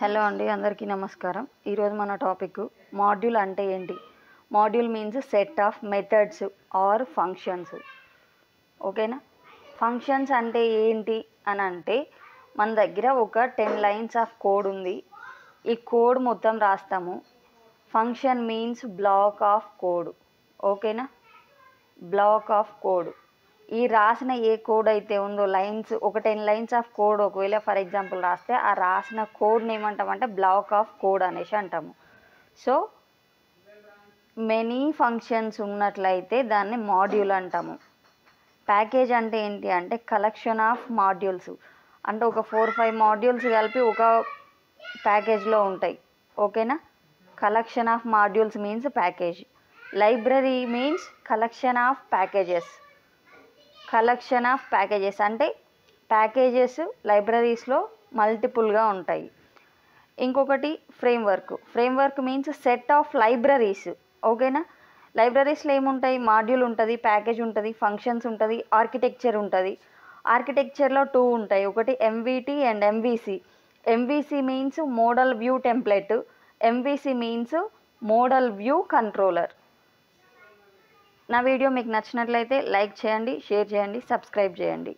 Hello అండి, అందరికీ నమస్కారం. ఈరోజు మన టాపిక్ మాడ్యూల్ అంటే ఏంటి. Module means set of methods or functions. ఓకేనా. ఫంక్షన్స్ అంటే ఏంటి అని అంటే, మన దగ్గర ఒక 10 లైన్స్ ఆఫ్ కోడ్ ఉంది. ఈ కోడ్ మొత్తం రాస్తాము. Function means block of code. ఓకేనా. Block of code. ఈ రాసిన ఏ కోడ్ అయితే ఉందో లైన్స్, ఒక 10 లైన్స్ ఆఫ్ కోడ్ ఒకవేళ ఫర్ ఎగ్జాంపుల్ రాస్తే, ఆ రాసిన కోడ్ని ఏమంటామంటే బ్లాక్ ఆఫ్ కోడ్ అనేసి అంటాము. సో మెనీ ఫంక్షన్స్ ఉన్నట్లయితే దాన్ని మాడ్యూల్ అంటాము. ప్యాకేజ్ అంటే ఏంటి అంటే కలెక్షన్ ఆఫ్ మాడ్యూల్స్. అంటే ఒక 4-5 మాడ్యూల్స్ కలిపి ఒక ప్యాకేజ్లో ఉంటాయి. ఓకేనా. Collection of modules means package. Library means collection of packages. Collection of packages అంటే ప్యాకేజెస్ లైబ్రరీస్లో మల్టిపుల్గా ఉంటాయి. ఇంకొకటి framework. Framework means set of libraries. ఓకేనా. లైబ్రరీస్లో ఏముంటాయి, మాడ్యూల్ ఉంటుంది, ప్యాకేజ్ ఉంటుంది, ఫంక్షన్స్ ఉంటుంది, ఆర్కిటెక్చర్ ఉంటుంది. ఆర్కిటెక్చర్లో 2 ఉంటాయి, ఒకటి MVT and MVC. MVC means model view template, MVC means model view controller. నా వీడియో మీకు నచ్చినట్లయితే లైక్ చేయండి, షేర్ చేయండి, సబ్స్క్రైబ్ చేయండి.